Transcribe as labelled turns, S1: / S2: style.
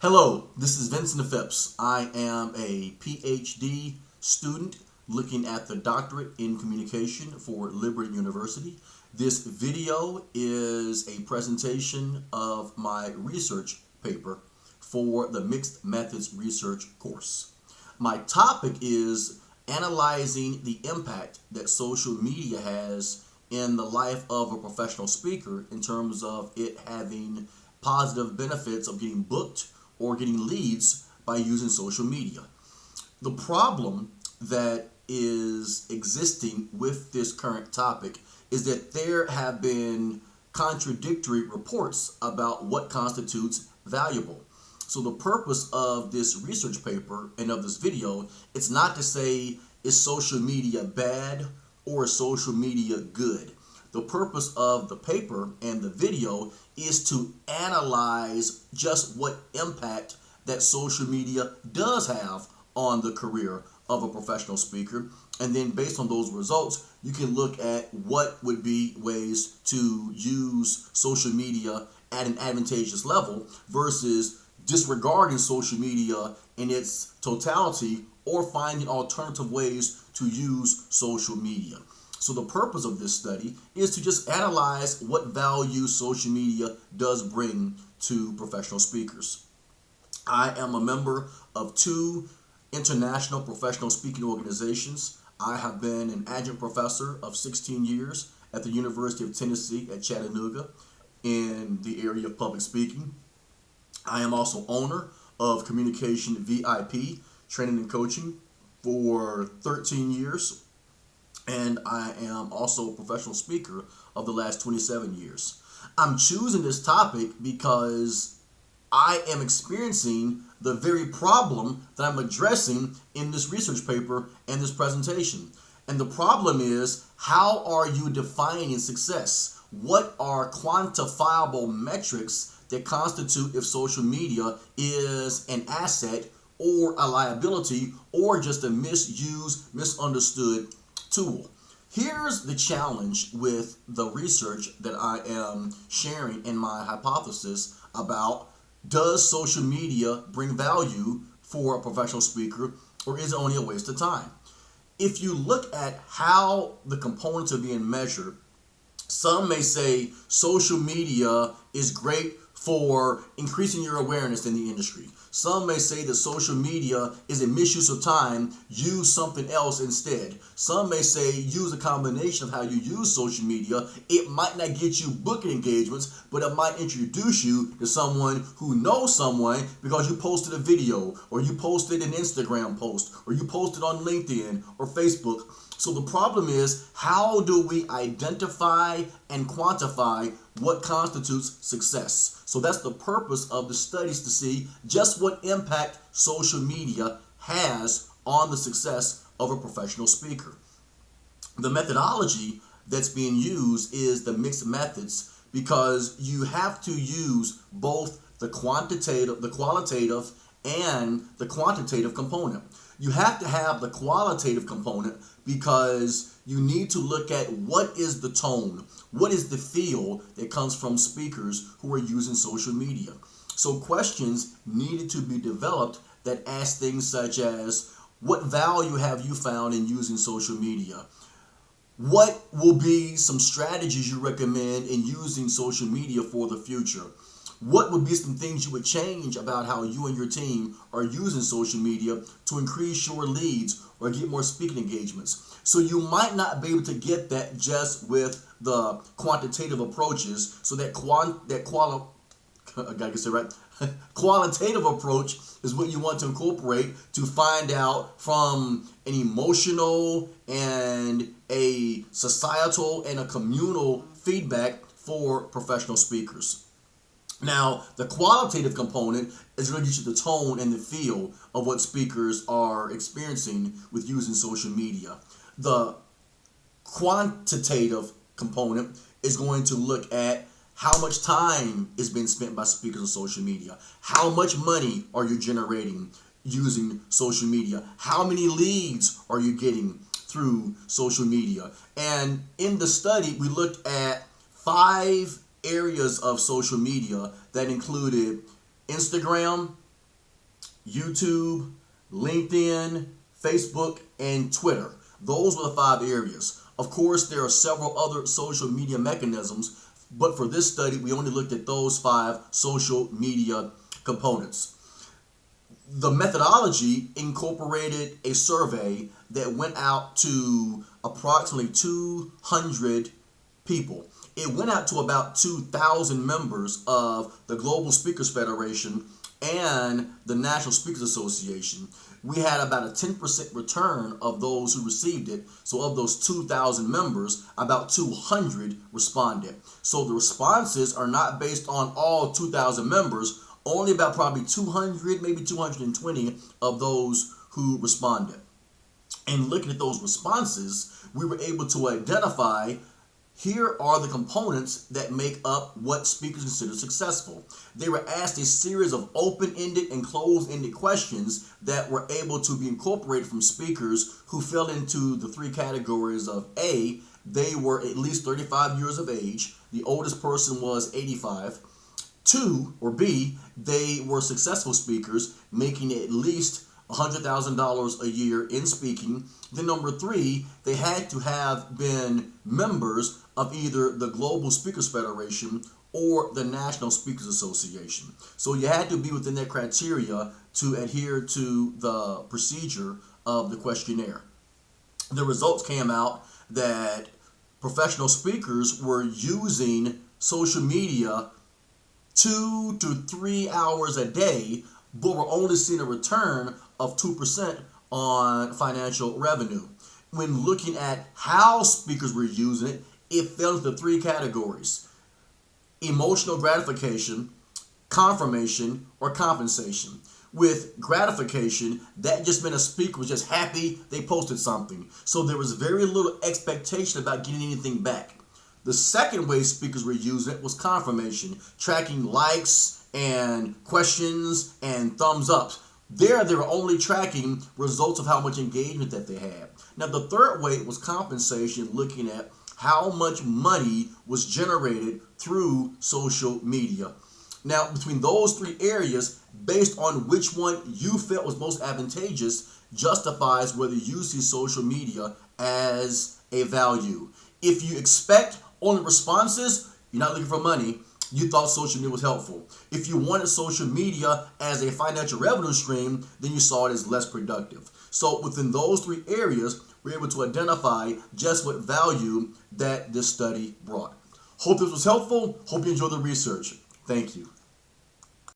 S1: Hello, this is Vincent Phipps. I am a PhD student looking at the doctorate in communication for Liberty University. This video is a presentation of my research paper for the Mixed Methods Research course. My topic is analyzing the impact that social media has in the life of a professional speaker in terms of it having positive benefits of getting booked or getting leads by using social media. The problem that is existing with this current topic is that there have been contradictory reports about what constitutes valuable. So the purpose of this research paper and of this video, it's not to say is social media bad or is social media good. The purpose of the paper and the video is to analyze just what impact that social media does have on the career of a professional speaker. And then based on those results, you can look at what would be ways to use social media at an advantageous level versus disregarding social media in its totality or finding alternative ways to use social media. So the purpose of this study is to just analyze what value social media does bring to professional speakers. I am a member of two international professional speaking organizations. I have been an adjunct professor of 16 years at the University of Tennessee at Chattanooga in the area of public speaking. I am also owner of Communication VIP training and coaching for 13 years. And I am also a professional speaker of the last 27 years. I'm choosing this topic because I am experiencing the very problem that I'm addressing in this research paper and this presentation. And the problem is, how are you defining success? What are quantifiable metrics that constitute if social media is an asset or a liability or just a misused, misunderstood tool? Here's the challenge with the research that I am sharing in my hypothesis about: does social media bring value for a professional speaker, or is it only a waste of time? If you look at how the components are being measured, some may say social media is great for increasing your awareness in the industry. Some may say that social media is a misuse of time, use something else instead. Some may say use a combination of how you use social media. It might not get you booking engagements, but it might introduce you to someone who knows someone because you posted a video, or you posted an Instagram post, or you posted on LinkedIn or Facebook. So the problem is, how do we identify and quantify what constitutes success? So that's the purpose of the studies, to see just what impact social media has on the success of a professional speaker. The methodology that's being used is the mixed methods, because you have to use both the qualitative and the quantitative component. You have to have the qualitative component because you need to look at what is the tone, what is the feel that comes from speakers who are using social media. So questions needed to be developed that ask things such as, what value have you found in using social media? What will be some strategies you recommend in using social media for the future? What would be some things you would change about how you and your team are using social media to increase your leads or get more speaking engagements? So you might not be able to get that just with the quantitative approaches. So qualitative approach is what you want to incorporate to find out from an emotional and a societal and a communal feedback for professional speakers. Now, the qualitative component is going to get you the tone and the feel of what speakers are experiencing with using social media. The quantitative component is going to look at how much time is being spent by speakers on social media. How much money are you generating using social media? How many leads are you getting through social media? And in the study, we looked at 5 areas of social media that included Instagram, YouTube, LinkedIn, Facebook, and Twitter. Those were the 5 areas. Of course, there are several other social media mechanisms, but for this study, we only looked at those 5 social media components. The methodology incorporated a survey that went out to approximately 200 people. It went out to about 2,000 members of the Global Speakers Federation and the National Speakers Association. We had about a 10% return of those who received it. So of those 2,000 members, about 200 responded. So the responses are not based on all 2,000 members, only about probably 200, maybe 220 of those who responded. And looking at those responses, we were able to identify here are the components that make up what speakers consider successful. They were asked a series of open-ended and closed-ended questions that were able to be incorporated from speakers who fell into the 3 categories of A, they were at least 35 years of age. The oldest person was 85. 2, or B, they were successful speakers making at least $100,000 a year in speaking. Then number 3, they had to have been members of either the Global Speakers Federation or the National Speakers Association. So you had to be within that criteria to adhere to the procedure of the questionnaire. The results came out that professional speakers were using social media 2 to 3 hours a day, but we're only seeing a return of 2% on financial revenue. When looking at how speakers were using it, it fell into 3 categories: emotional gratification, confirmation, or compensation. With gratification, that just meant a speaker was just happy they posted something. So there was very little expectation about getting anything back. The second way speakers were using it was confirmation, tracking likes and questions and thumbs ups. They were only tracking results of how much engagement that they had. Now, the third way was compensation, looking at how much money was generated through social media. Now, between those 3 areas, based on which one you felt was most advantageous, justifies whether you see social media as a value. If you expect only responses, you're not looking for money. You thought social media was helpful. If you wanted social media as a financial revenue stream, then you saw it as less productive. So within those 3 areas, we're able to identify just what value that this study brought. Hope this was helpful. Hope you enjoyed the research. Thank you.